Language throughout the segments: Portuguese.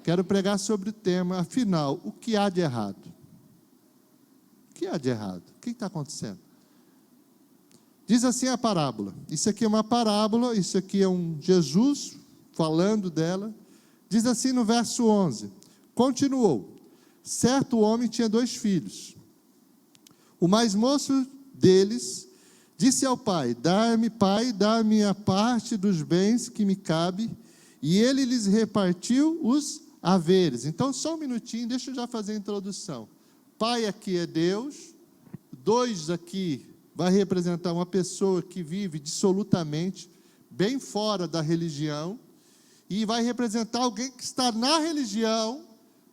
quero pregar sobre o tema, afinal, o que há de errado? O que há de errado? O que está acontecendo? Diz assim a parábola. Isso aqui é uma parábola, isso aqui é um Jesus falando dela. Diz assim no verso 11. Continuou. Certo homem tinha 2 filhos. O mais moço deles disse ao pai: Pai, dá-me a parte dos bens que me cabe. E ele lhes repartiu os haveres. Então, só um minutinho, deixa eu já fazer a introdução. Pai aqui é Deus. 2 aqui vai representar uma pessoa que vive dissolutamente, bem fora da religião. E vai representar alguém que está na religião,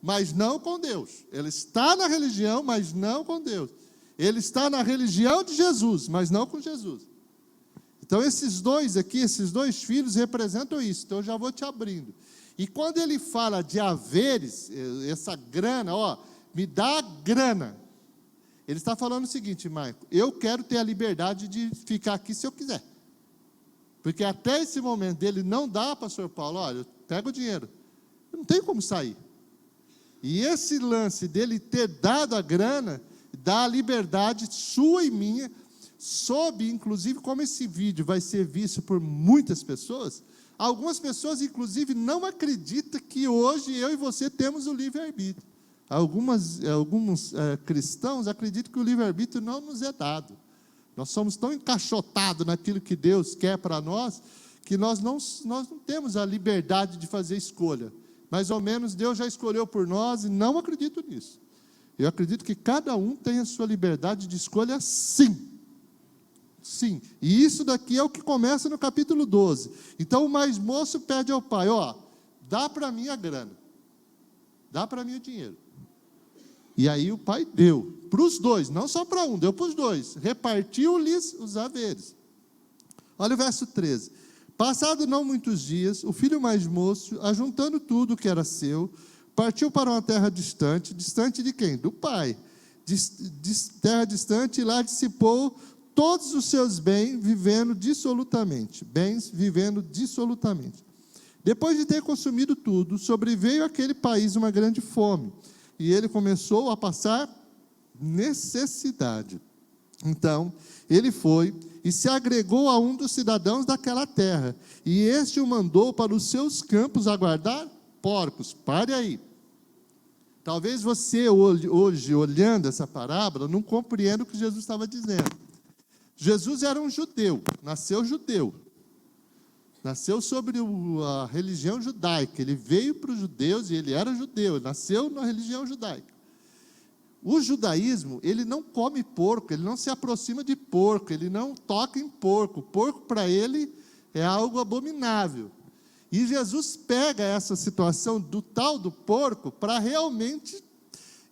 mas não com Deus. Ele está na religião, mas não com Deus. Ele está na religião de Jesus, mas não com Jesus. Então, esses 2 aqui, esses 2 filhos representam isso. Então, eu já vou te abrindo. E quando ele fala de haveres, essa grana, me dá grana. Ele está falando o seguinte, Maico, eu quero ter a liberdade de ficar aqui se eu quiser. Porque até esse momento dele não dá, pastor Paulo, olha, pega o dinheiro. Eu não tenho como sair. E esse lance dele ter dado a grana, dá a liberdade sua e minha, sob, inclusive, como esse vídeo vai ser visto por muitas pessoas, algumas pessoas, inclusive, não acreditam que hoje eu e você temos o livre-arbítrio. Alguns cristãos acreditam que o livre-arbítrio não nos é dado. Nós somos tão encaixotados naquilo que Deus quer para nós, que nós não temos a liberdade de fazer escolha. Mais ou menos Deus já escolheu por nós e não acredito nisso. Eu acredito que cada um tem a sua liberdade de escolha, sim. Sim. E isso daqui é o que começa no capítulo 12. Então o mais moço pede ao pai, dá para mim a grana. Dá para mim o dinheiro. E aí o pai deu, para os 2, não só para um, deu para os 2. Repartiu-lhes os haveres. Olha o verso 13. Passado não muitos dias, o filho mais moço, ajuntando tudo que era seu, partiu para uma terra distante. Distante de quem? Do pai. Terra distante, e lá dissipou todos os seus bens, vivendo dissolutamente. Depois de ter consumido tudo, sobreveio àquele país uma grande fome, e ele começou a passar necessidade. Então, ele foi e se agregou a um dos cidadãos daquela terra, e este o mandou para os seus campos a guardar porcos. Pare aí. Talvez você hoje, olhando essa parábola, não compreenda o que Jesus estava dizendo. Jesus era um judeu, nasceu sobre a religião judaica. Ele veio para os judeus e ele era judeu, ele nasceu na religião judaica. O judaísmo, ele não come porco, ele não se aproxima de porco, ele não toca em porco. Porco para ele é algo abominável. E Jesus pega essa situação do tal do porco para realmente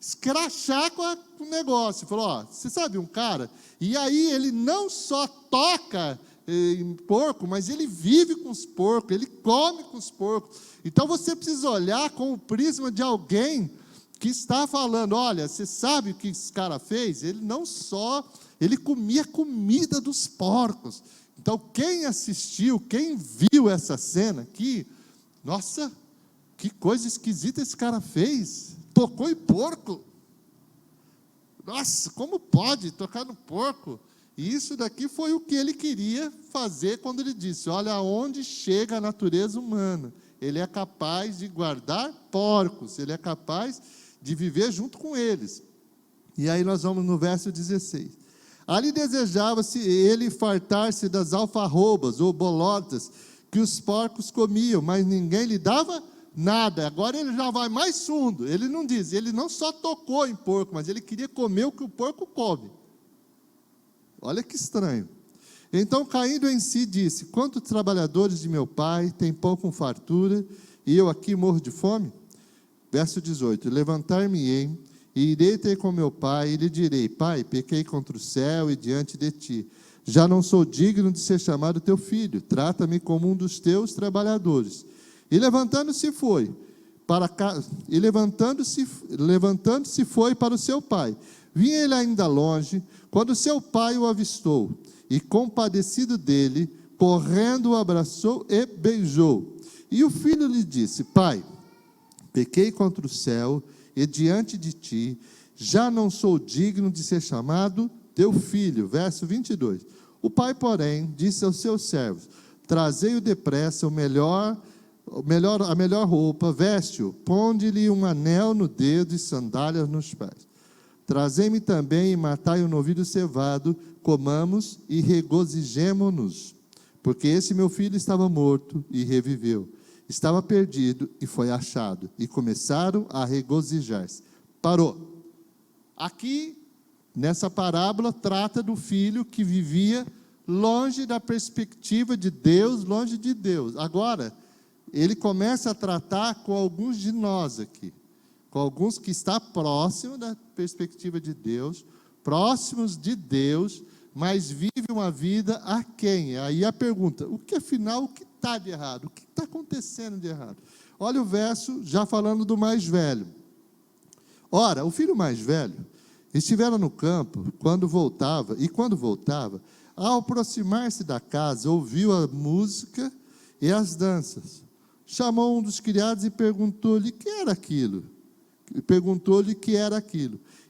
escrachar com o negócio. Falou, você sabe um cara? E aí ele não só toca em porco, mas ele vive com os porcos, ele come com os porcos. Então você precisa olhar com o prisma de alguém que está falando, olha, você sabe o que esse cara fez? Ele comia comida dos porcos. Então quem assistiu, quem viu essa cena aqui, nossa, que coisa esquisita esse cara fez, tocou em porco. Nossa, como pode tocar no porco? E isso daqui foi o que ele queria fazer quando ele disse, olha aonde chega a natureza humana. Ele é capaz de guardar porcos, ele é capaz de viver junto com eles. E aí nós vamos no verso 16. Ali desejava-se ele fartar-se das alfarrobas ou bolotas que os porcos comiam, mas ninguém lhe dava nada. Agora ele já vai mais fundo. Ele não diz, ele não só tocou em porco, mas ele queria comer o que o porco come. Olha que estranho. Então, caindo em si, disse, quantos trabalhadores de meu pai têm pão com fartura, e eu aqui morro de fome? Verso 18, levantar-me-ei, e irei ter com meu pai, e lhe direi, pai, pequei contra o céu e diante de ti, já não sou digno de ser chamado teu filho, trata-me como um dos teus trabalhadores. E levantando-se foi, levantando-se foi para o seu pai. Vinha ele ainda longe, quando seu pai o avistou, e compadecido dele, correndo o abraçou e beijou. E o filho lhe disse, pai, pequei contra o céu e diante de ti, já não sou digno de ser chamado teu filho. Verso 22. O pai, porém, disse aos seus servos: trazei-o depressa, a melhor roupa, veste-o, ponde-lhe um anel no dedo e sandálias nos pés. Trazei-me também e matai o novilho cevado, comamos e regozijemo-nos, porque esse meu filho estava morto e reviveu, estava perdido e foi achado. E começaram a regozijar-se. Parou. Aqui, nessa parábola, trata do filho que vivia longe da perspectiva de Deus, longe de Deus. Agora, ele começa a tratar com alguns de nós aqui, com alguns que estão próximos da perspectiva de Deus, próximos de Deus, mas vivem uma vida aquém. Aí a pergunta: o que afinal, o que está de errado? O que está acontecendo de errado? Olha o verso, já falando do mais velho. Ora, o filho mais velho estivera no campo, quando voltava, ao aproximar-se da casa, ouviu a música e as danças. Chamou um dos criados e perguntou-lhe que era aquilo.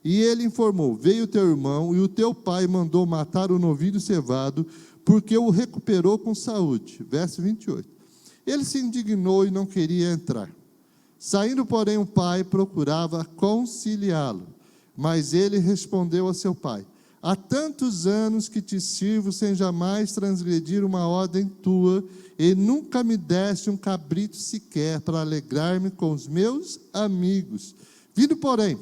E ele informou: veio teu irmão e o teu pai mandou matar o novilho cevado, porque o recuperou com saúde. Verso 28. Ele se indignou e não queria entrar. Saindo, porém, o pai procurava conciliá-lo, mas ele respondeu a seu pai: há tantos anos que te sirvo sem jamais transgredir uma ordem tua, e nunca me deste um cabrito sequer para alegrar-me com os meus amigos. Vindo, porém,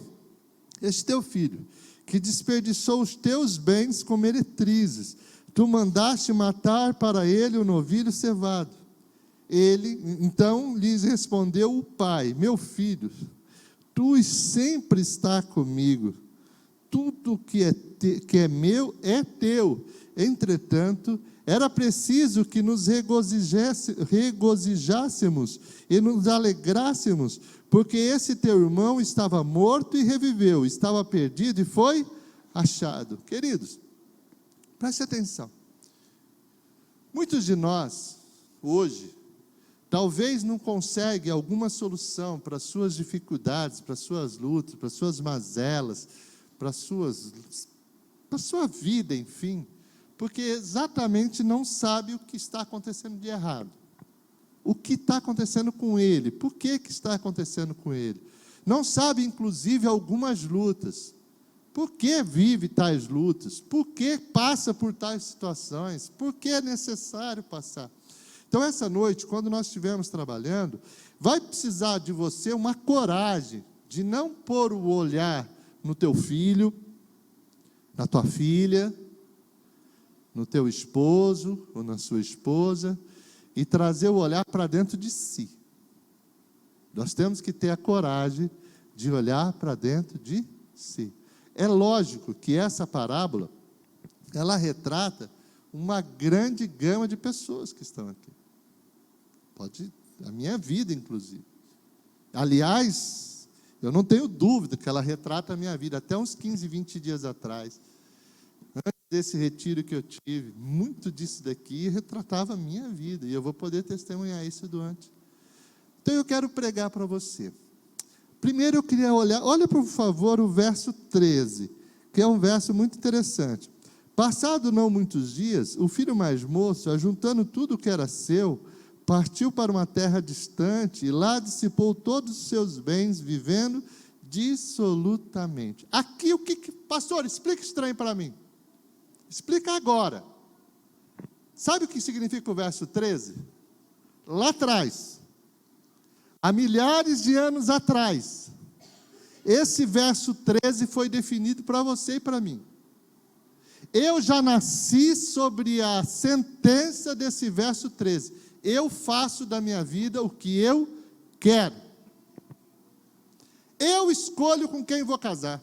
este teu filho, que desperdiçou os teus bens com meretrizes, tu mandaste matar para ele o novilho cevado. Então lhes respondeu o pai: meu filho, tu sempre está comigo, tudo que é meu é teu. Entretanto, era preciso que nos regozijássemos e nos alegrássemos, porque esse teu irmão estava morto e reviveu, estava perdido e foi achado. Queridos, preste atenção. Muitos de nós, hoje, talvez não conseguem alguma solução para as suas dificuldades, para as suas lutas, para as suas mazelas, para a sua vida, enfim, porque exatamente não sabe o que está acontecendo de errado. O que está acontecendo com ele? Por que está acontecendo com ele? Não sabe, inclusive, algumas lutas. Por que vive tais lutas? Por que passa por tais situações? Por que é necessário passar? Então, essa noite, quando nós estivermos trabalhando, vai precisar de você uma coragem de não pôr o olhar no teu filho, na tua filha, no teu esposo ou na sua esposa, e trazer o olhar para dentro de si. Nós temos que ter a coragem de olhar para dentro de si. É lógico que essa parábola, ela retrata uma grande gama de pessoas que estão aqui. A minha vida, inclusive. Aliás, eu não tenho dúvida que ela retrata a minha vida. Até uns 15, 20 dias atrás, antes desse retiro que eu tive, muito disso daqui retratava a minha vida, e eu vou poder testemunhar isso durante. Então eu quero pregar para você. Primeiro eu queria olha por favor o verso 13, que é um verso muito interessante. Passado não muitos dias, o filho mais moço, ajuntando tudo o que era seu, partiu para uma terra distante e lá dissipou todos os seus bens, vivendo dissolutamente. Aqui pastor, explica estranho para mim. Explica agora. Sabe o que significa o verso 13? Lá atrás, há milhares de anos atrás, esse verso 13 foi definido para você e para mim. Eu já nasci sobre a sentença desse verso 13. Eu faço da minha vida o que eu quero. Eu escolho com quem vou casar.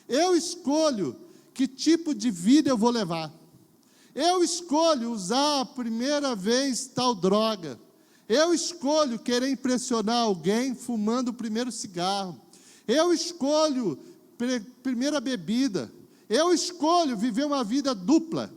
Eu escolho que tipo de vida eu vou levar. Eu escolho usar a primeira vez tal droga. Eu escolho querer impressionar alguém fumando o primeiro cigarro. Eu escolho primeira bebida. Eu escolho viver uma vida dupla.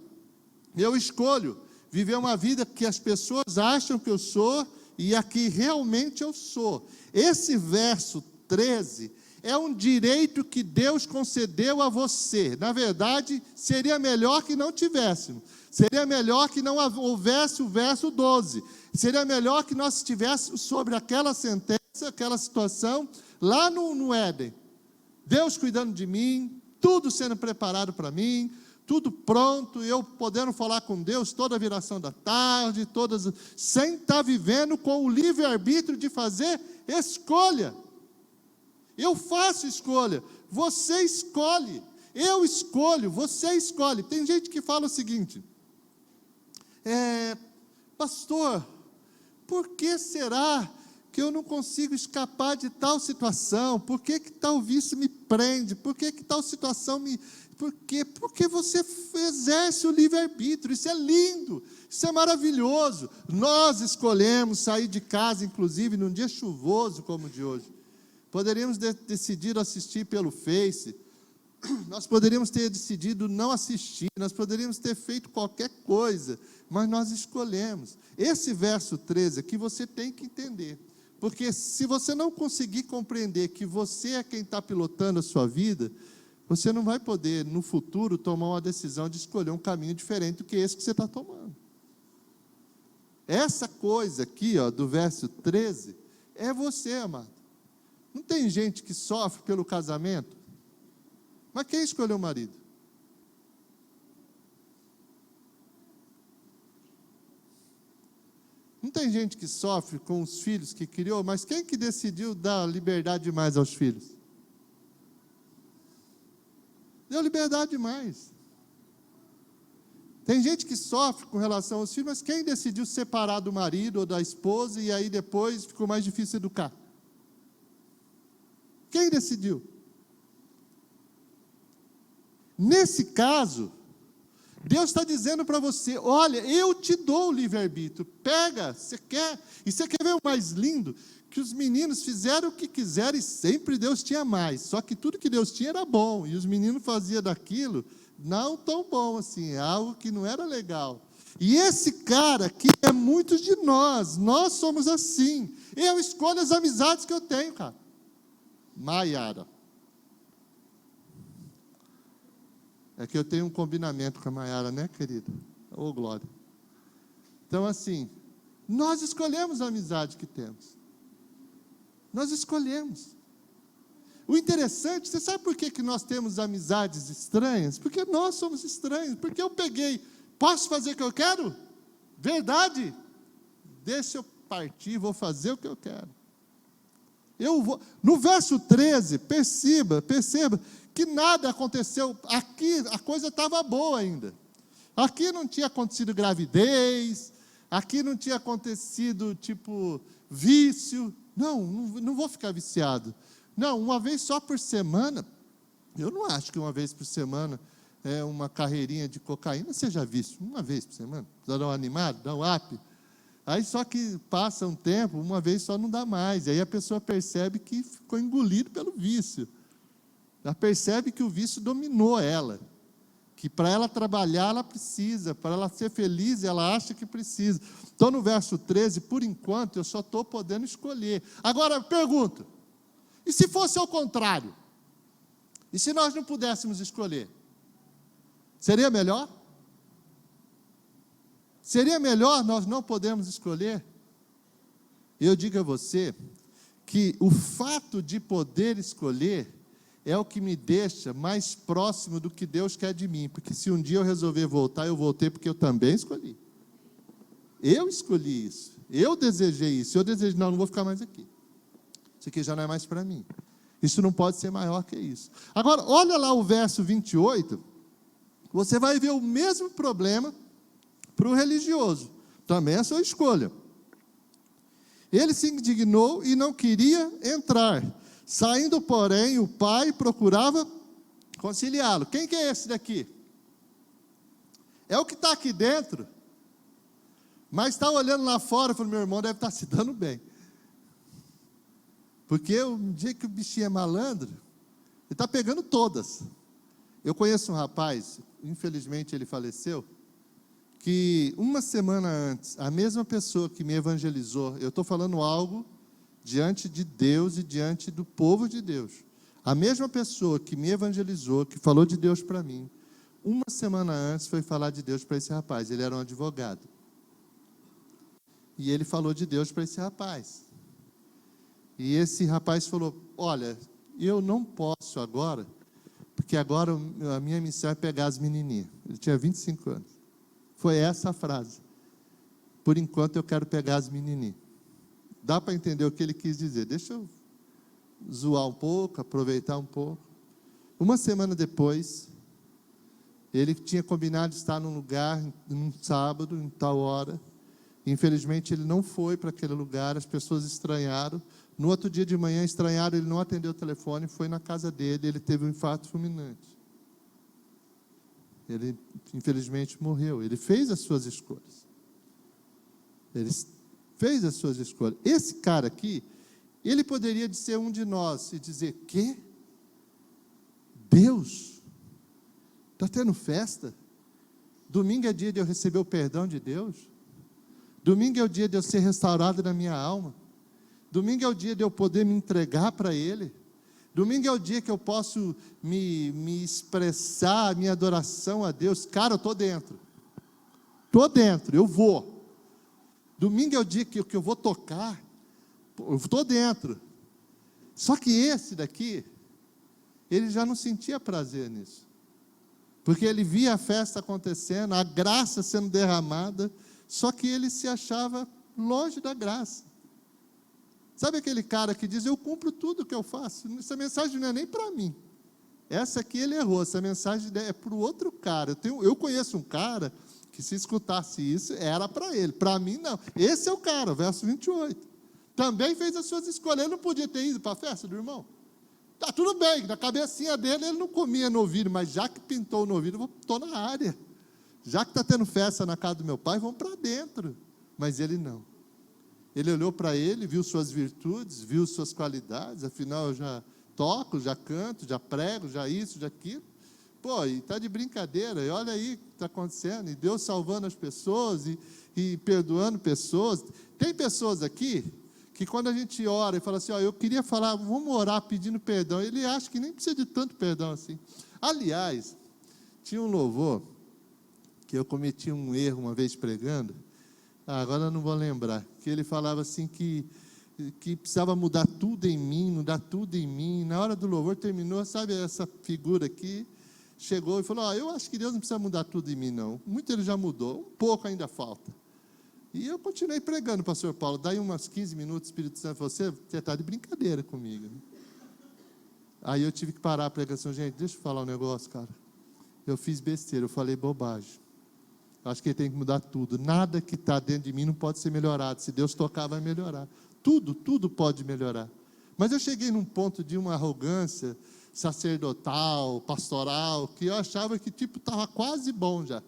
Eu escolho viver uma vida que as pessoas acham que eu sou e aqui realmente eu sou. Esse verso 13 é um direito que Deus concedeu a você. Na verdade, seria melhor que não tivéssemos. Seria melhor que não houvesse o verso 12. Seria melhor que nós estivéssemos sobre aquela sentença, aquela situação, lá no Éden. Deus cuidando de mim, tudo sendo preparado para mim, tudo pronto, eu podendo falar com Deus toda a viração da tarde, sem estar vivendo com o livre-arbítrio de fazer escolha. Eu faço escolha, você escolhe, eu escolho, você escolhe. Tem gente que fala o seguinte: pastor, por que será que eu não consigo escapar de tal situação? Por que tal vício me prende? Por que tal situação me... Por quê? Porque você exerce o livre-arbítrio. Isso é lindo, isso é maravilhoso. Nós escolhemos sair de casa, inclusive, num dia chuvoso como o de hoje. Poderíamos decidir assistir pelo Face, nós poderíamos ter decidido não assistir, nós poderíamos ter feito qualquer coisa, mas nós escolhemos. Esse verso 13 aqui você tem que entender, porque se você não conseguir compreender que você é quem está pilotando a sua vida, você não vai poder, no futuro, tomar uma decisão de escolher um caminho diferente do que esse que você está tomando. Essa coisa aqui, do verso 13, é você, amado. Não tem gente que sofre pelo casamento? Mas quem escolheu o marido? Não tem gente que sofre com os filhos que criou? Mas quem que decidiu dar liberdade demais aos filhos? Deu liberdade demais. Tem gente que sofre com relação aos filhos, mas quem decidiu separar do marido ou da esposa e aí depois ficou mais difícil educar? Quem decidiu? Nesse caso, Deus está dizendo para você: olha, eu te dou o livre-arbítrio, pega, você quer, e você quer ver o mais lindo? Que os meninos fizeram o que quiseram e sempre Deus tinha mais, só que tudo que Deus tinha era bom, e os meninos faziam daquilo não tão bom assim, algo que não era legal. E esse cara aqui é muitos de nós somos assim. Eu escolho as amizades que eu tenho, cara. Maiara. É que eu tenho um combinamento com a Maiara, né, querida? Ô, glória. Então, assim, nós escolhemos a amizade que temos. Nós escolhemos. O interessante, você sabe por que nós temos amizades estranhas? Porque nós somos estranhos. Porque eu peguei, posso fazer o que eu quero? Verdade? Deixa eu partir, vou fazer o que eu quero. No verso 13, perceba que nada aconteceu. Aqui a coisa estava boa ainda. Aqui não tinha acontecido gravidez, aqui não tinha acontecido, vício. Não vou ficar viciado. Não, uma vez só por semana, eu não acho que uma vez por semana uma carreirinha de cocaína seja vício. Uma vez por semana, dá um animado, dá um up. Aí só que passa um tempo, uma vez só não dá mais. E aí a pessoa percebe que ficou engolido pelo vício. Ela percebe que o vício dominou ela. Que para ela trabalhar, ela precisa. Para ela ser feliz, ela acha que precisa. Então, no verso 13, por enquanto, eu só estou podendo escolher. Agora, eu pergunto, e se fosse ao contrário? E se nós não pudéssemos escolher? Seria melhor? Seria melhor nós não podermos escolher? Eu digo a você que o fato de poder escolher é o que me deixa mais próximo do que Deus quer de mim, porque se um dia eu resolver voltar, eu voltei porque eu também escolhi. Eu escolhi isso, eu desejei isso, eu desejei, não vou ficar mais aqui. Isso aqui já não é mais para mim. Isso não pode ser maior que isso. Agora, olha lá o verso 28, você vai ver o mesmo problema para o religioso, também é a sua escolha. Ele se indignou e não queria entrar. Saindo, porém, o pai procurava conciliá-lo. Quem que é esse daqui? É o que está aqui dentro, mas está olhando lá fora e falando: meu irmão deve estar se dando bem. Porque um dia que o bichinho é malandro, ele está pegando todas. Eu conheço um rapaz, infelizmente ele faleceu, que uma semana antes, a mesma pessoa que me evangelizou, eu estou falando algo diante de Deus e diante do povo de Deus. A mesma pessoa que me evangelizou, que falou de Deus para mim, uma semana antes foi falar de Deus para esse rapaz. Ele era um advogado. E ele falou de Deus para esse rapaz. E esse rapaz falou, olha, eu não posso agora, porque agora a minha missão é pegar as menininhas. Ele tinha 25 anos. Foi essa a frase. Por enquanto eu quero pegar as menininhas. Dá para entender o que ele quis dizer. Deixa eu zoar um pouco, aproveitar um pouco. Uma semana depois, ele tinha combinado de estar num lugar, num sábado, em tal hora. Infelizmente, ele não foi para aquele lugar, as pessoas estranharam. No outro dia de manhã, estranharam, ele não atendeu o telefone, foi na casa dele, ele teve um infarto fulminante. Ele, infelizmente, morreu. Ele fez as suas escolhas. Ele fez as suas escolhas. Esse cara aqui, ele poderia ser um de nós e dizer, quê? Deus? Está tendo festa? Domingo é dia de eu receber o perdão de Deus? Domingo é o dia de eu ser restaurado na minha alma? Domingo é o dia de eu poder me entregar para Ele? Domingo é o dia que eu posso me expressar a minha adoração a Deus. Cara, eu estou dentro. Estou dentro, eu vou. Domingo é o dia que eu vou tocar. Eu estou dentro. Só que esse daqui, ele já não sentia prazer nisso. Porque ele via a festa acontecendo, a graça sendo derramada, só que ele se achava longe da graça. Sabe aquele cara que diz, eu cumpro tudo que eu faço? Essa mensagem não é nem para mim. Essa aqui ele errou, essa mensagem é para o outro cara. Eu conheço um cara que se escutasse isso, era para ele. Para mim, não. Esse é o cara, verso 28. Também fez as suas escolhas. Ele não podia ter ido para a festa do irmão? Tá, tudo bem, na cabecinha dele ele não comia novilho, mas já que pintou o novilho, estou na área. Já que está tendo festa na casa do meu pai, vamos para dentro. Mas ele não. Ele olhou para ele, viu suas virtudes, viu suas qualidades, afinal eu já toco, já canto, já prego, já isso, já aquilo. Pô, e está de brincadeira, e olha aí o que está acontecendo, e Deus salvando as pessoas, e perdoando pessoas. Tem pessoas aqui, que quando a gente ora e fala assim, ó, eu queria falar, vamos orar pedindo perdão, ele acha que nem precisa de tanto perdão assim. Aliás, tinha um louvor, que eu cometi um erro uma vez pregando, agora eu não vou lembrar, que ele falava assim que precisava mudar tudo em mim, na hora do louvor terminou, sabe essa figura aqui, chegou e falou, eu acho que Deus não precisa mudar tudo em mim não, muito ele já mudou, um pouco ainda falta. E eu continuei pregando, pastor Paulo, daí umas 15 minutos, o Espírito Santo falou, você está de brincadeira comigo. Aí eu tive que parar a pregação, gente, deixa eu falar um negócio, cara, eu fiz besteira, eu falei bobagem. Acho que ele tem que mudar tudo. Nada que está dentro de mim não pode ser melhorado. Se Deus tocar, vai melhorar. Tudo pode melhorar. Mas eu cheguei num ponto de uma arrogância sacerdotal, pastoral, que eu achava que estava quase bom já.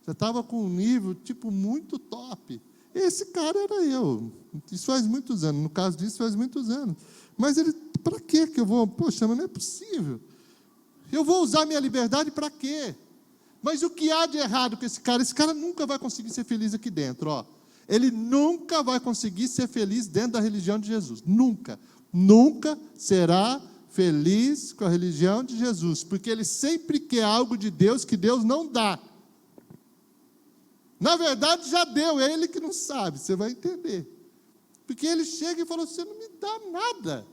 Já estava com um nível muito top. Esse cara era eu. Isso faz muitos anos. No caso disso, faz muitos anos. Mas ele, para que eu vou? Poxa, mas não é possível. Eu vou usar minha liberdade para quê? Mas o que há de errado com esse cara? Esse cara nunca vai conseguir ser feliz aqui dentro, ó. Ele nunca vai conseguir ser feliz dentro da religião de Jesus. Nunca. Nunca será feliz com a religião de Jesus, porque ele sempre quer algo de Deus que Deus não dá. Na verdade, já deu, é ele que não sabe, você vai entender. Porque ele chega e fala, você não me dá nada.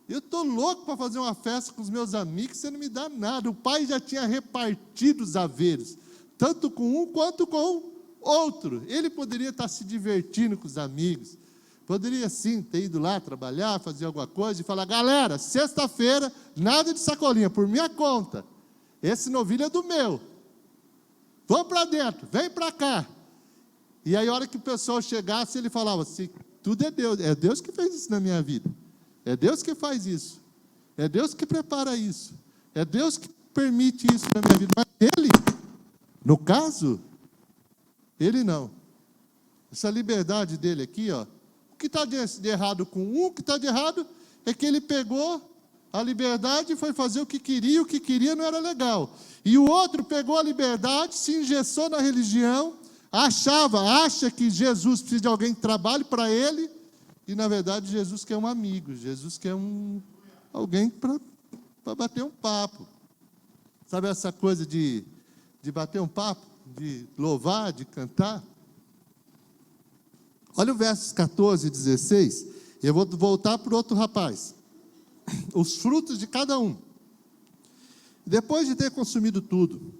Eu estou louco para fazer uma festa com os meus amigos, você não me dá nada. O pai já tinha repartido os haveres, tanto com um quanto com outro. Ele poderia estar se divertindo com os amigos, poderia sim ter ido lá trabalhar, fazer alguma coisa e falar, galera, sexta-feira, nada de sacolinha, por minha conta. Esse novilho é do meu. Vamos para dentro, vem para cá. E aí a hora que o pessoal chegasse, ele falava assim, tudo é Deus que fez isso na minha vida. É Deus que faz isso. É Deus que prepara isso. É Deus que permite isso na minha vida. Mas ele, no caso, ele não. Essa liberdade dele aqui, ó, o que está de errado com um, o que está de errado é que ele pegou a liberdade e foi fazer o que queria não era legal. E o outro pegou a liberdade, se engessou na religião, acha que Jesus precisa de alguém que trabalhe para ele, e na verdade Jesus quer um amigo, Jesus quer alguém para bater um papo. Sabe essa coisa de bater um papo, de louvar, de cantar? Olha o versos 14 e 16, eu vou voltar para o outro rapaz. Os frutos de cada um. Depois de ter consumido tudo,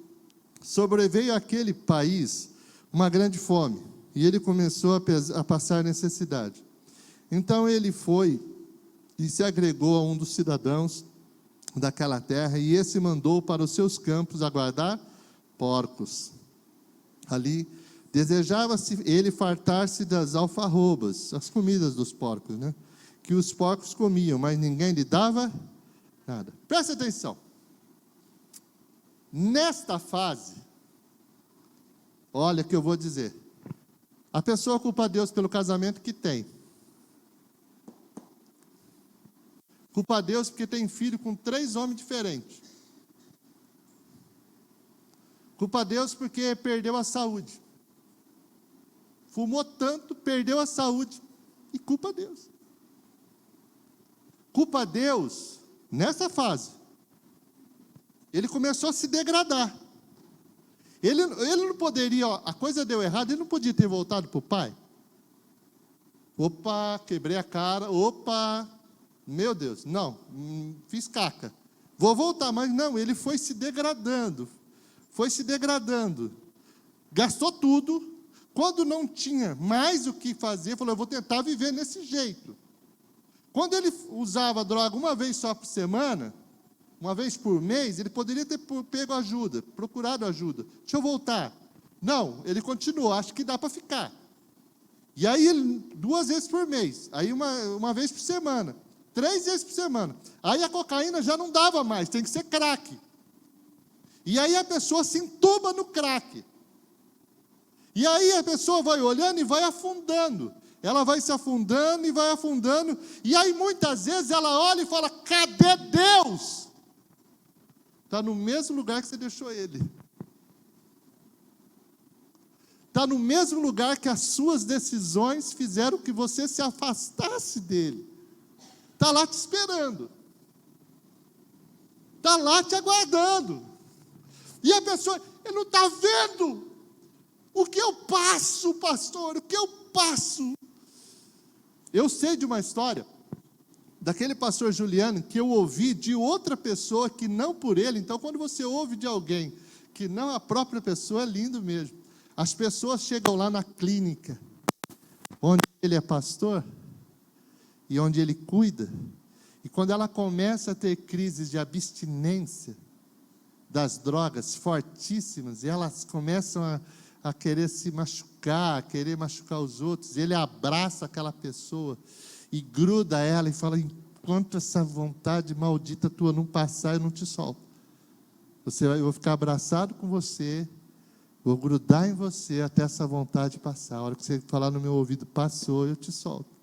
sobreveio àquele país uma grande fome, e ele começou a passar necessidade. Então ele foi e se agregou a um dos cidadãos daquela terra, e esse mandou para os seus campos aguardar porcos. Ali desejava-se ele fartar-se das alfarrobas, as comidas dos porcos, né? Que os porcos comiam, mas ninguém lhe dava nada. Presta atenção. Nesta fase, olha o que eu vou dizer. A pessoa culpa Deus pelo casamento que tem. Culpa Deus porque tem filho com 3 homens diferentes. Culpa Deus porque perdeu a saúde. Fumou tanto, perdeu a saúde. E culpa Deus. Culpa Deus, nessa fase, ele começou a se degradar. Ele não poderia, a coisa deu errado, ele não podia ter voltado para o pai. Opa, quebrei a cara, opa, meu Deus, não, fiz caca. Vou voltar, mas não, ele foi se degradando. Gastou tudo. Quando não tinha mais o que fazer, falou, eu vou tentar viver nesse jeito. Quando ele usava droga uma vez só por semana, uma vez por mês, ele poderia ter pego ajuda, procurado ajuda. Deixa eu voltar. Não, ele continuou, acho que dá para ficar. E aí, 2 vezes por mês, aí uma vez por semana, 3 vezes por semana. Aí a cocaína já não dava mais, tem que ser crack. E aí a pessoa se entuba no crack. E aí a pessoa vai olhando e vai afundando. Ela vai se afundando e vai afundando. E aí muitas vezes ela olha e fala, cadê Deus? Está no mesmo lugar que você deixou ele. Está no mesmo lugar que as suas decisões fizeram que você se afastasse dele. Está lá te esperando. Está lá te aguardando. E a pessoa, ele não está vendo o que eu passo, pastor, o que eu passo. Eu sei de uma história daquele pastor Juliano que eu ouvi de outra pessoa que não por ele. Então, quando você ouve de alguém que não a própria pessoa, é lindo mesmo. As pessoas chegam lá na clínica, onde ele é pastor, e onde ele cuida, e quando ela começa a ter crises de abstinência das drogas fortíssimas, e elas começam a querer se machucar, a querer machucar os outros, ele abraça aquela pessoa e gruda ela e fala, enquanto essa vontade maldita tua não passar, eu não te solto. Eu vou ficar abraçado com você, vou grudar em você até essa vontade passar. A hora que você falar no meu ouvido, passou, eu te solto.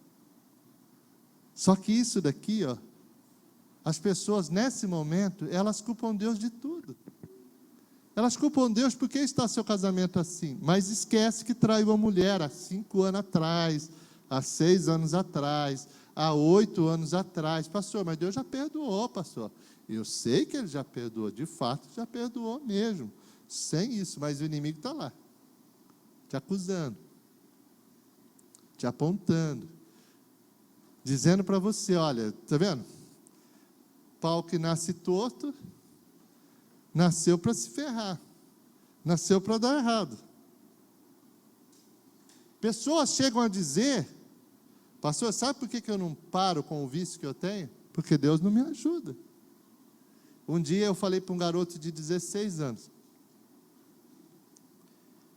Só que isso daqui, ó, as pessoas nesse momento, elas culpam Deus de tudo. Elas culpam Deus porque está seu casamento assim, mas esquece que traiu a mulher há 5 anos atrás, há 6 anos atrás, há 8 anos atrás. Pastor, mas Deus já perdoou, pastor. Eu sei que Ele já perdoou, de fato já perdoou mesmo, sem isso, mas o inimigo está lá, te acusando, te apontando, dizendo para você, olha, está vendo? Pau que nasce torto, nasceu para se ferrar, nasceu para dar errado. Pessoas chegam a dizer, pastor, sabe por que eu não paro com o vício que eu tenho? Porque Deus não me ajuda. Um dia eu falei para um garoto de 16 anos,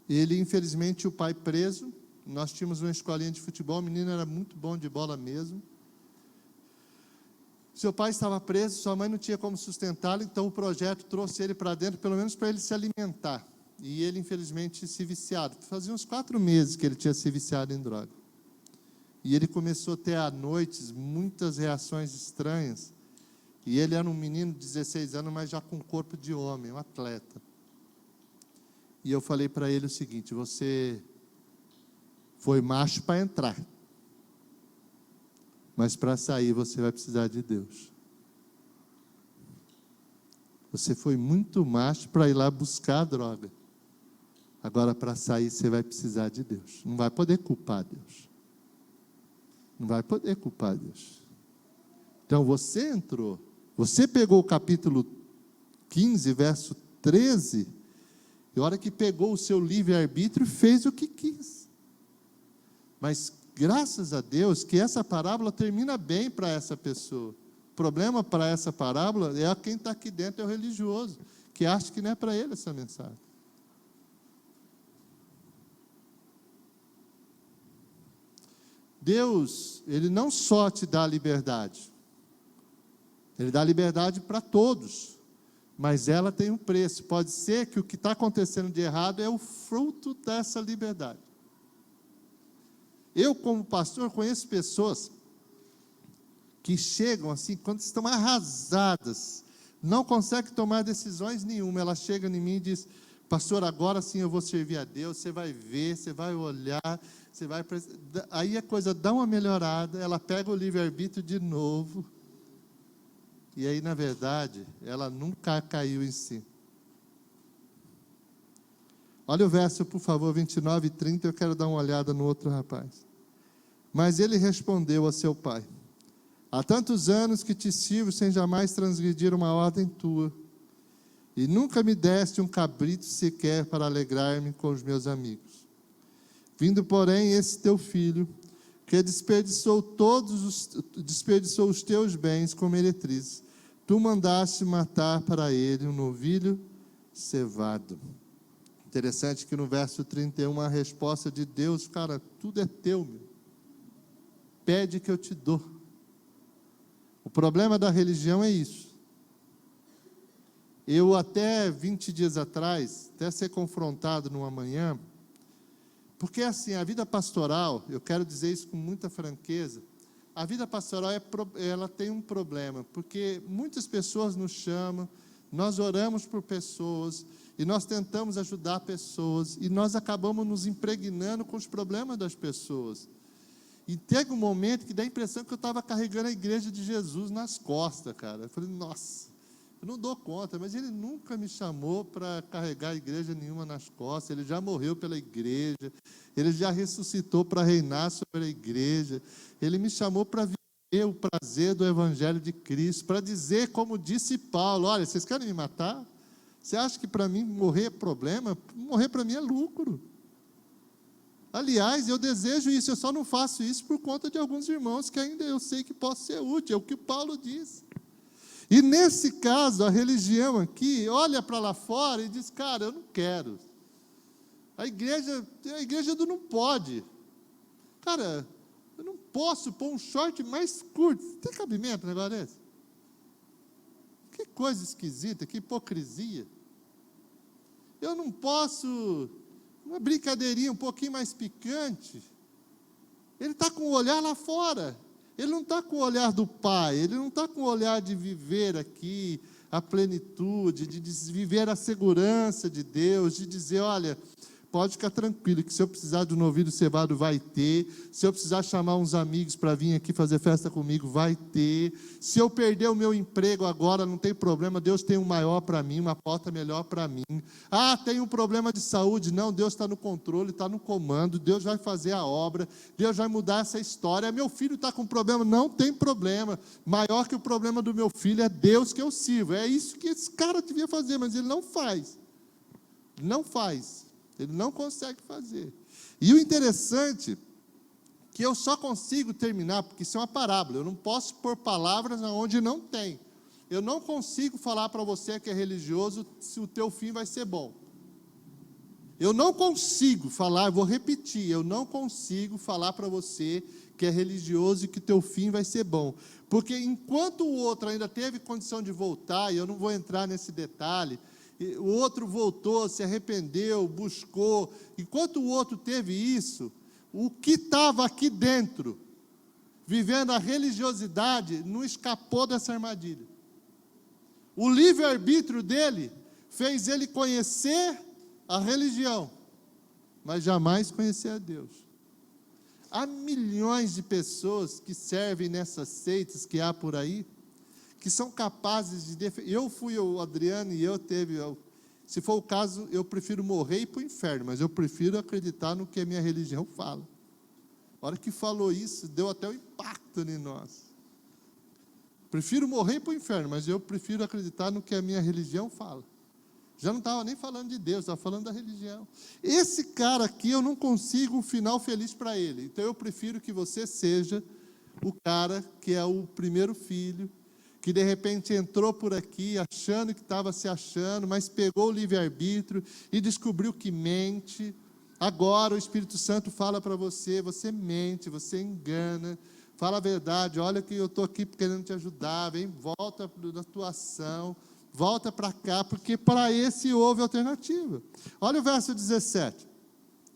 ele infelizmente o pai preso, nós tínhamos uma escolinha de futebol, o menino era muito bom de bola mesmo, seu pai estava preso, sua mãe não tinha como sustentá-lo, então o projeto trouxe ele para dentro, pelo menos para ele se alimentar. E ele, infelizmente, se viciado. Fazia uns 4 meses que ele tinha se viciado em droga. E ele começou a ter, à noite, muitas reações estranhas. E ele era um menino de 16 anos, mas já com corpo de homem, um atleta. E eu falei para ele o seguinte: você foi macho para entrar, mas para sair você vai precisar de Deus. Você foi muito macho para ir lá buscar a droga. Agora, para sair, você vai precisar de Deus. Não vai poder culpar Deus. Não vai poder culpar Deus. Então, você entrou. Você pegou o capítulo 15, verso 13, e a hora que pegou o seu livre-arbítrio, fez o que quis. Mas, graças a Deus, que essa parábola termina bem para essa pessoa. O problema para essa parábola é quem está aqui dentro, é o religioso, que acha que não é para ele essa mensagem. Deus, Ele não só te dá liberdade, Ele dá liberdade para todos, mas ela tem um preço. Pode ser que o que está acontecendo de errado é o fruto dessa liberdade. Eu, como pastor, conheço pessoas que chegam assim, quando estão arrasadas, não conseguem tomar decisões nenhuma. Ela chega em mim e diz: pastor, agora sim eu vou servir a Deus, você vai ver, você vai olhar, você vai... Aí a coisa dá uma melhorada, ela pega o livre-arbítrio de novo, e aí, na verdade, ela nunca caiu em si. Olha o verso, por favor, 29 e 30, eu quero dar uma olhada no outro rapaz. Mas ele respondeu a seu pai: há tantos anos que te sirvo sem jamais transgredir uma ordem tua, e nunca me deste um cabrito sequer para alegrar-me com os meus amigos. Vindo, porém, esse teu filho, que desperdiçou os teus bens com meretrizes, tu mandaste matar para ele um novilho cevado. Interessante que no verso 31, a resposta de Deus: cara, tudo é teu, meu. Pede que eu te dou. O problema da religião é isso. Eu até 20 dias atrás, até ser confrontado numa manhã, porque assim, a vida pastoral, eu quero dizer isso com muita franqueza, a vida pastoral ela tem um problema, porque muitas pessoas nos chamam, nós oramos por pessoas, e nós tentamos ajudar pessoas, e nós acabamos nos impregnando com os problemas das pessoas. E teve um momento que dá a impressão que eu estava carregando a igreja de Jesus nas costas, cara. Eu falei: nossa, eu não dou conta, mas ele nunca me chamou para carregar a igreja nenhuma nas costas. Ele já morreu pela igreja, ele já ressuscitou para reinar sobre a igreja. Ele me chamou para viver o prazer do evangelho de Cristo, para dizer, como disse Paulo: olha, vocês querem me matar? Você acha que para mim morrer é problema? Morrer para mim é lucro. Aliás, eu desejo isso, eu só não faço isso por conta de alguns irmãos que ainda eu sei que posso ser útil, é o que Paulo diz. E nesse caso, a religião aqui olha para lá fora e diz: cara, eu não quero. A igreja do não pode. Cara, eu não posso pôr um short mais curto. Tem cabimento um negócio desse? Que coisa esquisita, que hipocrisia. Eu não posso... uma brincadeirinha um pouquinho mais picante. Ele está com o olhar lá fora. Ele não está com o olhar do Pai. Ele não está com o olhar de viver aqui a plenitude, de viver a segurança de Deus, de dizer: olha, pode ficar tranquilo, que se eu precisar de um novilho cevado, vai ter. Se eu precisar chamar uns amigos para vir aqui fazer festa comigo, vai ter. Se eu perder o meu emprego agora, não tem problema, Deus tem um maior para mim, uma porta melhor para mim. Ah, tem um problema de saúde. Não, Deus está no controle, está no comando, Deus vai fazer a obra, Deus vai mudar essa história. Meu filho está com problema, não tem problema. Maior que o problema do meu filho é Deus que eu sirvo. É isso que esse cara devia fazer, mas ele não faz. Não faz. Ele não consegue fazer. E o interessante, que eu só consigo terminar, porque isso é uma parábola, eu não posso pôr palavras onde não tem. Eu não consigo falar para você que é religioso se o teu fim vai ser bom. Eu não consigo falar, vou repetir, eu não consigo falar para você que é religioso e que teu fim vai ser bom. Porque enquanto o outro ainda teve condição de voltar, e eu não vou entrar nesse detalhe, o outro voltou, se arrependeu, buscou. Enquanto o outro teve isso, o que estava aqui dentro, vivendo a religiosidade, não escapou dessa armadilha. O livre-arbítrio dele fez ele conhecer a religião, mas jamais conhecer a Deus. Há milhões de pessoas que servem nessas seitas que há por aí, que são capazes de defender. Eu fui o Adriano e se for o caso, eu prefiro morrer e ir para o inferno, mas eu prefiro acreditar no que a minha religião fala. A hora que falou isso, deu até um impacto em nós. Prefiro morrer e ir para o inferno, mas eu prefiro acreditar no que a minha religião fala. Já não estava nem falando de Deus, estava falando da religião. Esse cara aqui, eu não consigo um final feliz para ele. Então, eu prefiro que você seja o cara que é o primeiro filho, que de repente entrou por aqui achando que estava se achando, mas pegou o livre-arbítrio e descobriu que mente. Agora o Espírito Santo fala para você, você mente, você engana, fala a verdade, olha que eu estou aqui querendo te ajudar, vem, volta da tua ação, volta para cá, porque para esse houve alternativa. Olha o verso 17,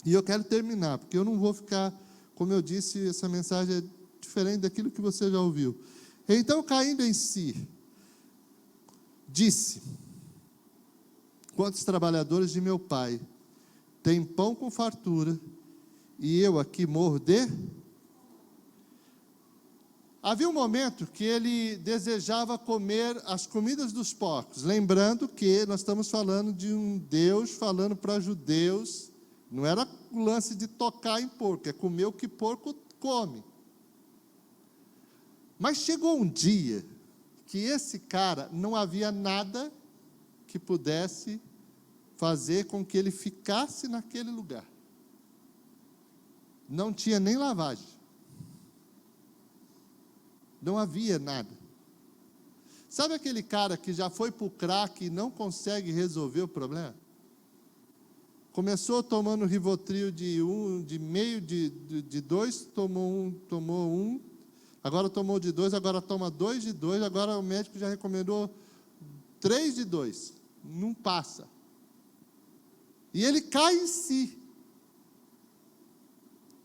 e eu quero terminar, porque eu não vou ficar, como eu disse, essa mensagem é diferente daquilo que você já ouviu. Então, caindo em si, disse: quantos trabalhadores de meu pai têm pão com fartura, e eu aqui morro de... Havia um momento que ele desejava comer as comidas dos porcos, lembrando que nós estamos falando de um Deus falando para judeus, não era o lance de tocar em porco, é comer o que porco come. Mas chegou um dia que esse cara, não havia nada que pudesse fazer com que ele ficasse naquele lugar. Não tinha nem lavagem. Não havia nada. Sabe aquele cara que já foi para o crack e não consegue resolver o problema? Começou tomando Rivotril de meio de 2, tomou um, agora tomou de 2, agora toma 2 de 2, agora o médico já recomendou 3 de 2. Não passa. E ele cai em si.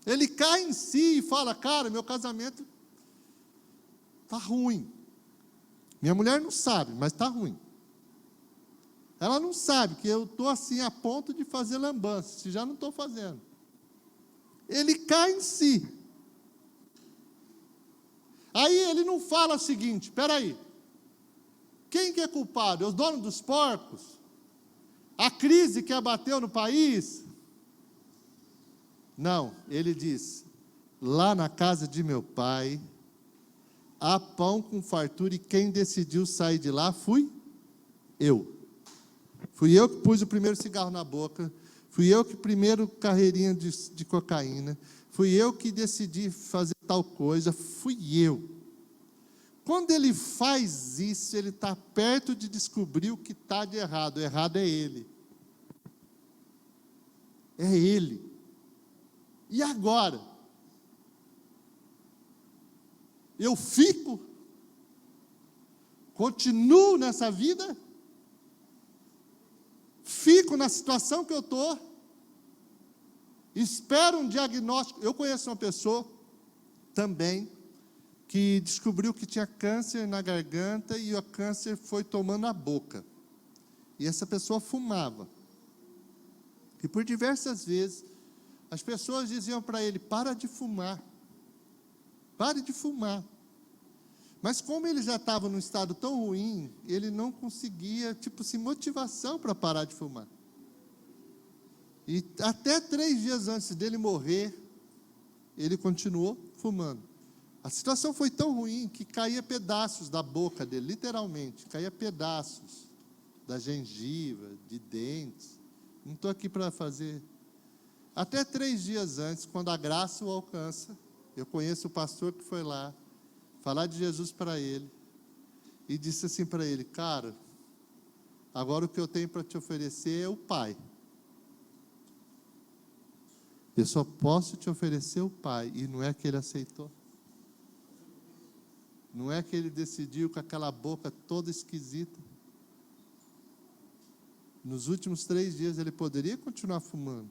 Ele cai em si e fala: cara, meu casamento está ruim. Minha mulher não sabe, mas está ruim. Ela não sabe que eu estou assim a ponto de fazer lambança, se já não estou fazendo. Ele cai em si. Aí ele não fala o seguinte: espera aí, quem que é culpado? É os donos dos porcos? A crise que abateu no país? Não, ele diz: lá na casa de meu pai, há pão com fartura, e quem decidiu sair de lá fui eu. Fui eu que pus o primeiro cigarro na boca, fui eu que primeiro carreirinha de cocaína, fui eu que decidi fazer tal coisa, fui eu. Quando ele faz isso, ele está perto de descobrir o que está de errado. O errado é ele. É ele. E agora? Eu fico? Continuo nessa vida? Fico na situação que eu estou? Espero um diagnóstico. Eu conheço uma pessoa também que descobriu que tinha câncer na garganta e o câncer foi tomando a boca. E essa pessoa fumava. E por diversas vezes, as pessoas diziam para ele: para de fumar. Pare de fumar. Mas como ele já estava num estado tão ruim, ele não conseguia, motivação para parar de fumar. E até 3 dias antes dele morrer, ele continuou fumando. A situação foi tão ruim que caía pedaços da boca dele, literalmente, caía pedaços da gengiva, de dentes. Não estou aqui para fazer. Até 3 dias antes, quando a graça o alcança, eu conheço o pastor que foi lá falar de Jesus para ele e disse assim para ele: cara, agora o que eu tenho para te oferecer é o Pai. Eu só posso te oferecer o Pai. E não é que ele aceitou. Não é que ele decidiu com aquela boca toda esquisita. Nos últimos 3 dias ele poderia continuar fumando.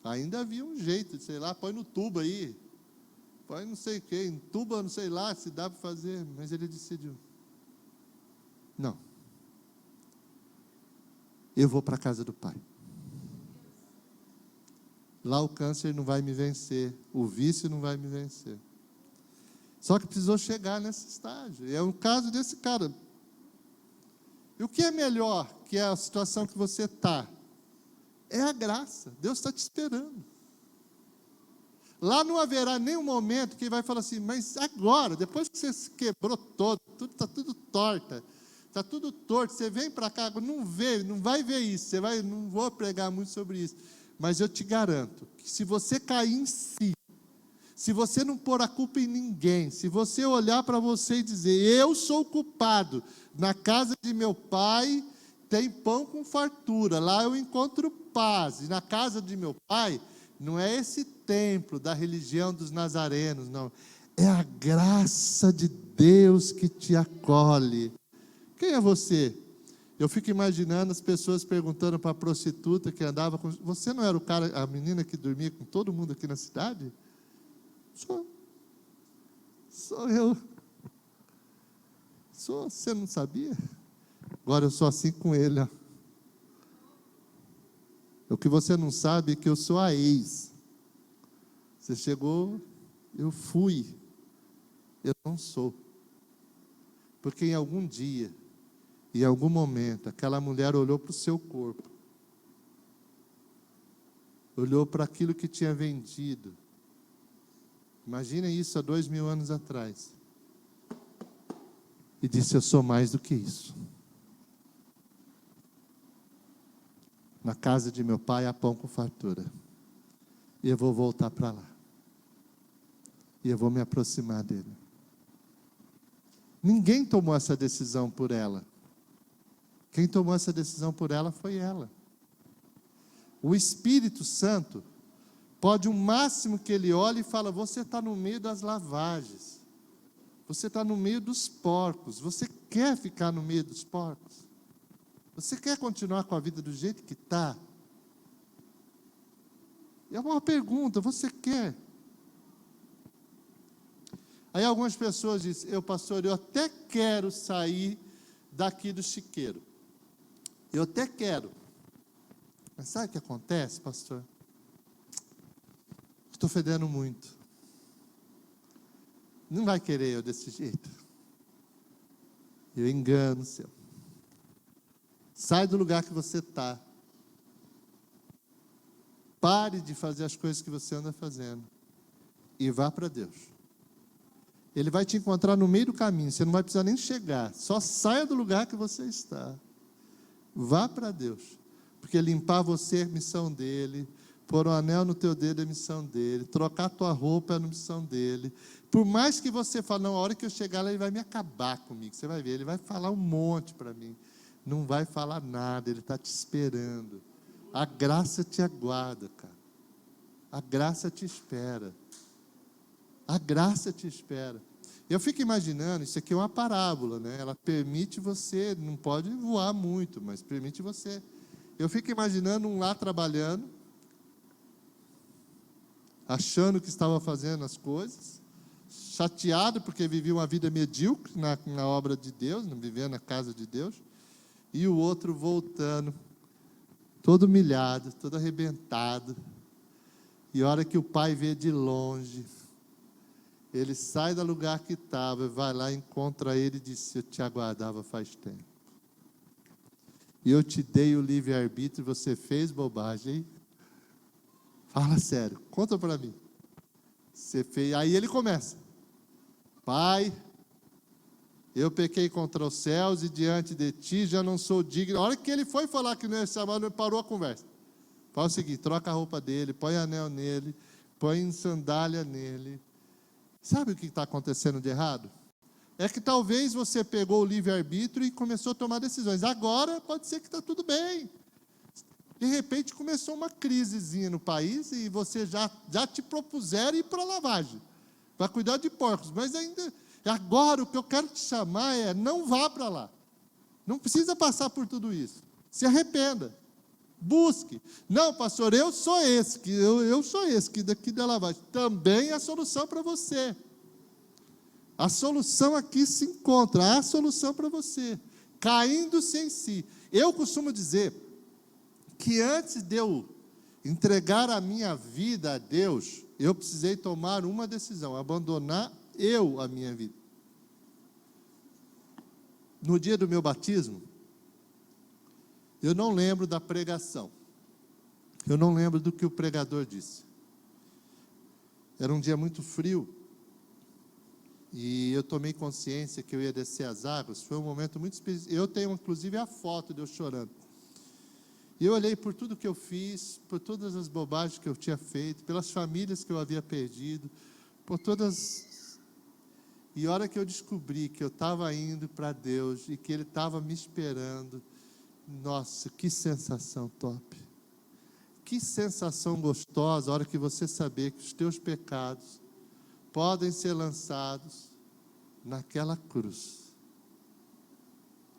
Ainda havia um jeito, sei lá, põe no tubo aí. Põe não sei o que, entuba, não sei lá, se dá para fazer. Mas ele decidiu: não. eu vou para a casa do Pai. Lá o câncer não vai me vencer, o vício não vai me vencer. Só que precisou chegar nesse estágio. E é um caso desse cara. E o que é melhor que a situação que você está? É a graça. Deus está te esperando. Lá não haverá nenhum momento que ele vai falar assim, mas agora, depois que você se quebrou todo, está tudo torta, está tudo torto, você vem para cá, não vai ver isso, não vou pregar muito sobre isso, mas eu te garanto, que se você cair em si, se você não pôr a culpa em ninguém, se você olhar para você e dizer, eu sou o culpado, na casa de meu pai tem pão com fartura, lá eu encontro paz, e na casa de meu pai, não é esse templo da religião dos nazarenos, não. É a graça de Deus que te acolhe. Quem é você? Eu fico imaginando as pessoas perguntando para a prostituta que andava com... Você não era o cara, a menina que dormia com todo mundo aqui na cidade? Sou eu. Você não sabia? Agora eu sou assim com ele, ó. O que você não sabe é que eu sou a ex. Você chegou, eu fui. Eu não sou. Porque em algum dia, em algum momento, aquela mulher olhou para o seu corpo. Olhou para aquilo que tinha vendido. Imaginem isso há 2000 anos atrás. E disse, eu sou mais do que isso. Na casa de meu pai há pão com fartura. E eu vou voltar para lá. E eu vou me aproximar dele. Ninguém tomou essa decisão por ela. Quem tomou essa decisão por ela foi ela. O Espírito Santo pode o máximo que ele olhe e fala, você está no meio das lavagens. Você está no meio dos porcos. Você quer ficar no meio dos porcos? Você quer continuar com a vida do jeito que está? É uma pergunta, você quer? Aí algumas pessoas dizem, pastor, eu até quero sair daqui do chiqueiro. Eu até quero. Mas sabe o que acontece, pastor? Estou fedendo muito. Não vai querer eu desse jeito. Eu engano o seu. Sai do lugar que você está. Pare de fazer as coisas que você anda fazendo. E vá para Deus. Ele vai te encontrar no meio do caminho. Você não vai precisar nem chegar. Só saia do lugar que você está. Vá para Deus. Porque limpar você é missão dele. Pôr um anel no teu dedo é missão dele. Trocar a tua roupa é missão dele. Por mais que você fale, não, a hora que eu chegar lá, ele vai me acabar comigo. Você vai ver, ele vai falar um monte para mim. Não vai falar nada, ele está te esperando. A graça te aguarda, cara. A graça te espera. A graça te espera. Eu fico imaginando, isso aqui é uma parábola, né? Ela permite você, não pode voar muito, mas permite você. Eu fico imaginando um lá trabalhando, achando que estava fazendo as coisas, chateado porque vivia uma vida medíocre na obra de Deus, não vivia na casa de Deus, e o outro voltando, todo humilhado, todo arrebentado. E a hora que o pai vê de longe, ele sai do lugar que estava, vai lá, encontra ele e diz, eu te aguardava faz tempo. E eu te dei o livre-arbítrio, você fez bobagem, hein? Fala sério, conta para mim. Você fez. Aí ele começa. Pai, eu pequei contra os céus e diante de ti já não sou digno. A hora que ele foi falar que não ia chamar, ele parou a conversa. Fala o seguinte, troca a roupa dele, põe anel nele, põe sandália nele. Sabe o que está acontecendo de errado? É que talvez você pegou o livre-arbítrio e começou a tomar decisões. Agora pode ser que está tudo bem. De repente começou uma crisezinha no país e você já te propuseram ir para a lavagem, para cuidar de porcos. Mas ainda, agora o que eu quero te chamar é, não vá para lá. Não precisa passar por tudo isso. Se arrependa. Busque. Não, pastor, eu sou esse, que daqui da lavagem. Também é a solução para você. A solução aqui se encontra, há a solução para você. Caindo-se em si. Eu costumo dizer que antes de eu entregar a minha vida a Deus, eu precisei tomar uma decisão, abandonar a minha vida. No dia do meu batismo, eu não lembro da pregação. Eu não lembro do que o pregador disse. Era um dia muito frio. E eu tomei consciência que eu ia descer as águas. Foi um momento muito especial. Eu tenho, inclusive, a foto de eu chorando. E eu olhei por tudo que eu fiz, por todas as bobagens que eu tinha feito, pelas famílias que eu havia perdido, por todas... E a hora que eu descobri que eu estava indo para Deus e que Ele estava me esperando, nossa, que sensação top. Que sensação gostosa a hora que você saber que os teus pecados podem ser lançados naquela cruz.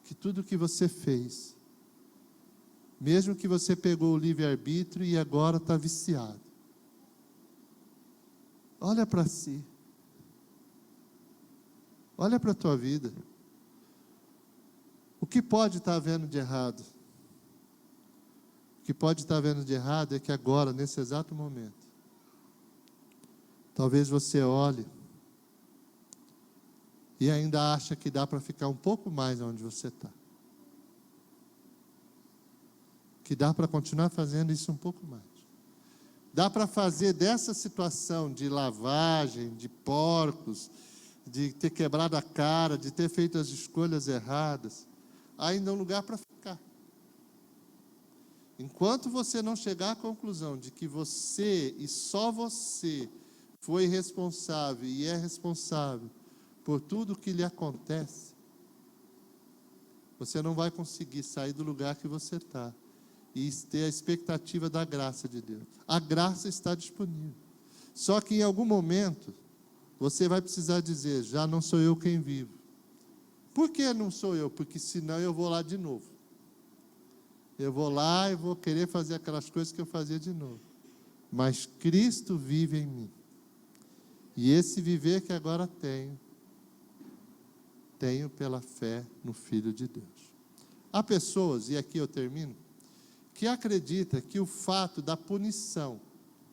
Que tudo que você fez, mesmo que você pegou o livre-arbítrio e agora está viciado. Olha para si. Olha para a tua vida. O que pode estar havendo de errado? O que pode estar havendo de errado é que agora, nesse exato momento, talvez você olhe e ainda acha que dá para ficar um pouco mais onde você está. Que dá para continuar fazendo isso um pouco mais. Dá para fazer dessa situação de lavagem, de porcos, de ter quebrado a cara, de ter feito as escolhas erradas, ainda um lugar para ficar. Enquanto você não chegar à conclusão de que você e só você foi responsável e é responsável por tudo que lhe acontece, você não vai conseguir sair do lugar que você está e ter a expectativa da graça de Deus. A graça está disponível. Só que em algum momento, você vai precisar dizer, já não sou eu quem vivo. Por que não sou eu? Porque senão eu vou lá de novo. Eu vou lá e vou querer fazer aquelas coisas que eu fazia de novo. Mas Cristo vive em mim. E esse viver que agora tenho pela fé no Filho de Deus. Há pessoas, e aqui eu termino, que acreditam que o fato da punição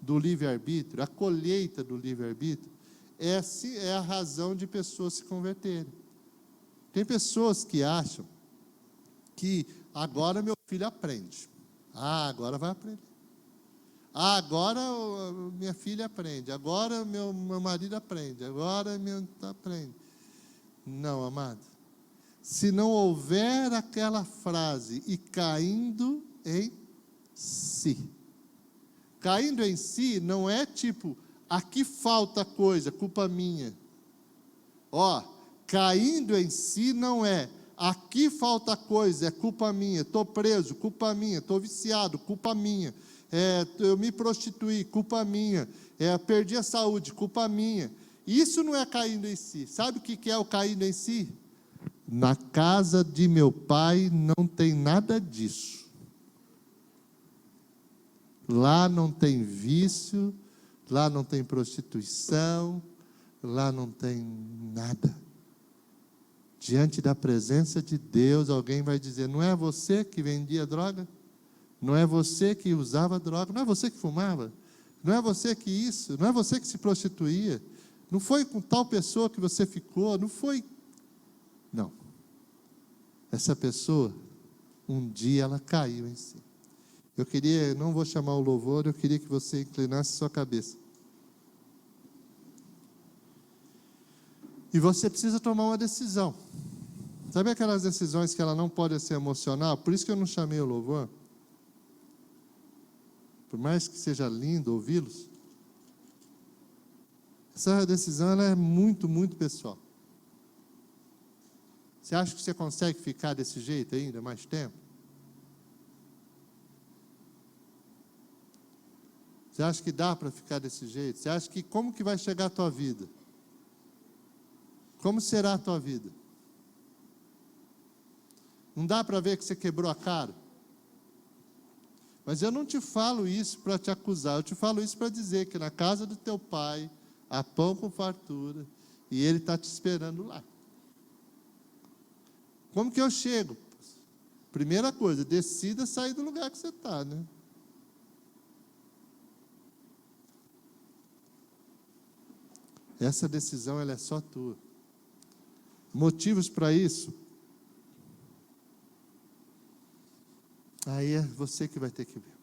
do livre-arbítrio, a colheita do livre-arbítrio, é a razão de pessoas se converterem. Tem pessoas que acham que agora meu filho aprende. Agora vai aprender. Agora minha filha aprende. Agora meu marido aprende. Agora meu aprende. Não, amado. Se não houver aquela frase, e caindo em si. Caindo em si não é tipo, aqui falta coisa, culpa minha. Caindo em si não é, aqui falta coisa, é culpa minha, estou preso, culpa minha, estou viciado, culpa minha, eu me prostituí, culpa minha, perdi a saúde, culpa minha. Isso não é caindo em si. Sabe o que é o caindo em si? Na casa de meu pai não tem nada disso. Lá não tem vício, lá não tem prostituição, lá não tem nada. Diante da presença de Deus, alguém vai dizer, não é você que vendia droga? Não é você que usava droga? Não é você que fumava? Não é você que isso? Não é você que se prostituía? Não foi com tal pessoa que você ficou? Não foi? Não. Essa pessoa, um dia ela caiu em si. Não vou chamar o louvor, eu queria que você inclinasse sua cabeça. E você precisa tomar uma decisão. Sabe aquelas decisões que ela não pode ser emocional? Por isso que eu não chamei o louvor. Por mais que seja lindo ouvi-los. Essa decisão ela é muito, muito pessoal. Você acha que você consegue ficar desse jeito ainda mais tempo? Você acha que dá para ficar desse jeito? Você acha que como que vai chegar a tua vida? Como será a tua vida? Não dá para ver que você quebrou a cara? Mas eu não te falo isso para te acusar, eu te falo isso para dizer que na casa do teu pai há pão com fartura e ele está te esperando lá. Como que eu chego? Primeira coisa, decida sair do lugar que você está, né? Essa decisão, ela é só tua. Motivos para isso? Aí é você que vai ter que ver.